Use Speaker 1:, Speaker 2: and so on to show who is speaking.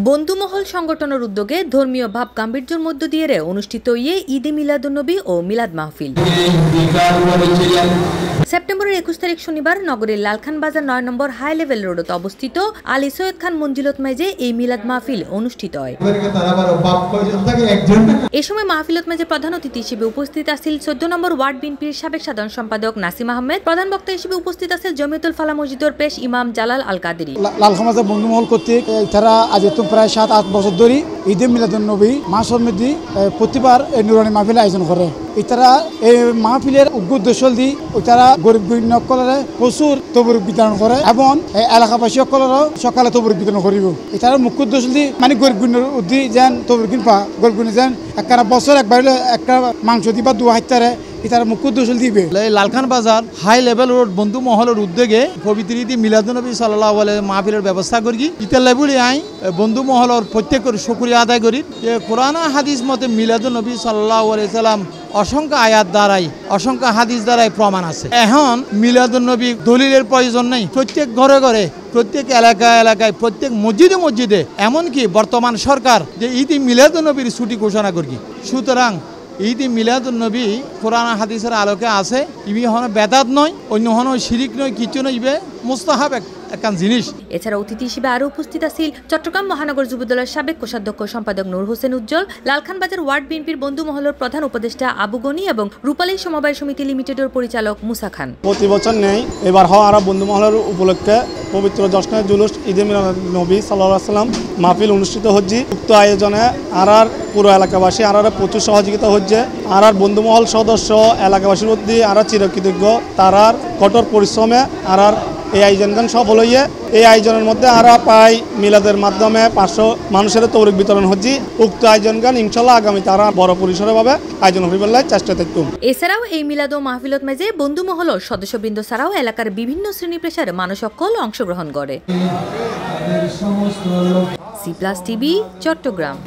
Speaker 1: বন্ধুমহল সংগঠনের উদ্যোগে ধর্মীয় ভাব গাম্ভীর্যের মধ্য দিয়ে অনুষ্ঠিত ঈদে মিলাদুন্নবী ও মিলাদ মাহফিল। সেপ্টেম্বরের 21 তারিখ শনিবার নগরের লালখান বাজার 9 নম্বর হাই লেভেল রোডত অবস্থিত আলী সৈয়দ খান মঞ্জিলত মেজে এই মিলাদ মাহফিল অনুষ্ঠিত হয়। এই সময় মাহফিলত মেজে প্রধান অতিথি হিসেবে উপস্থিত আছেন 14 নম্বর ওয়ার্ড বিএনপির সাবেক সাধারণ সম্পাদক নাসিম আহমেদ। প্রধান বক্তা হিসেবে উপস্থিত আছেন জমিয়তুল ফালা মসজিদের পেশ ইমাম জালাল আল কাদেরী।
Speaker 2: লালখান বাজার বন্ধুমহল কর্তৃক তারা আজ প্রায় 7-8 বছর ধরে ঈদে মিলাদুন্নবী মাসের মধ্যে প্রতিবার নুরানি মাহফিল আয়োজন করে। তারা এই মাহফিলের উদ্দেশ্য দিয়ে তারা গরিব সকলের প্রচুর তবরুক বিতরণ করে এবং এলাকাবাসী সকলেরও সকালে তবরুক বিতরণ করিব। তারা মুখ্য উদ্দেশ্য দিয়ে মানে গরিব উদ্দি যেন তবরুক পা গরিব যেন একটা বছর একবার একটা মাংস দিবা দু হাজারে তারা মুখ্য উদ্দেশ্য দিবে।
Speaker 3: লালখান বাজার হাই লেভেল রোড বন্ধু মহলের উদ্যোগে পবিত্র ঈদ মিলাদুন্নবী সাল্লাল্লাহু আলাইহি মাহফিলের ব্যবস্থা করি। ইতার লেবুলি আই বন্ধু মহলের প্রত্যেকের শুকরিয়া আদায় করি যে কোরআন হাদিস মতে মিলাদুন্নবী সাল্লাল্লাহু আলাইহি সাল্লাম অসংখ্য আয়াত দ্বারাই অসংখ্য হাদিস দ্বারাই প্রমাণ আছে। এখন মিলাদুন্নবী দলিলের প্রয়োজন নেই। প্রত্যেক ঘরে ঘরে প্রত্যেক এলাকায় এলাকায় প্রত্যেক মসজিদে মসজিদে এমনকি বর্তমান সরকার যে ঈদ মিলাদুন্নবীর ছুটি ঘোষণা করি। সুতরাং ঈদ মিলাদুন্নবী কোরআন হাদিসের আলোকে আছে। ইবি হন বেদাত নয়, অন্য হন শিরিক নয়, কিছু নয়, ইবে মুস্তাহাব একখান জিনিস।
Speaker 1: এছাড়া অতিথি হিসেবে আরো উপস্থিত আছেন চট্টগ্রাম মহানগর যুবদলের সাবেক কোষাধ্যক্ষ সম্পাদক নূর হোসেন উজ্জ্বল, লালখান বাজার ওয়ার্ড বিএনপির বন্ধু মহলের প্রধান উপদেষ্টা আবু গনি এবং রূপালী সমবায় সমিতি লিমিটেডের পরিচালক মুসা খান।
Speaker 4: প্রতি বছর নেই, এবার হওয়া আর বন্ধু মহলের উপলক্ষে পবিত্র জশ্নে জুলুস ঈদে মিলাদুন্নবী সাল্লাল্লাহু আলাইহি সাল্লাম মাহফিল অনুষ্ঠিত হচ্ছে। উক্ত আয়োজনে আর পুরো এলাকাবাসী আর প্রচুর সহযোগিতা হচ্ছে। আর বন্ধু মহল সদস্য এলাকাবাসীর মধ্যে আর চিরকৃতজ্ঞ। তারার কঠোর পরিশ্রমে আর এই আয়োজনগান সফল হইয়ে এই আয়োজনের মধ্যে আর প্রায় মিলাদের মাধ্যমে 500 মানুষের তৌরিক বিতরণ হচ্ছে। উক্ত আয়োজনগান ইনশাল্লাহ আগামীতে আর বড় পরিসরে ভাবে আয়োজন করিবার চেষ্টা থাকতুম।
Speaker 1: এছাড়াও এই মিলাদ ও মাহফিলত মেজে বন্ধু মহলের সদস্যবৃন্দ ছাড়াও এলাকার বিভিন্ন শ্রেণী পেশার মানুষ সকল অংশগ্রহণ করে। C+ TV Chittagong.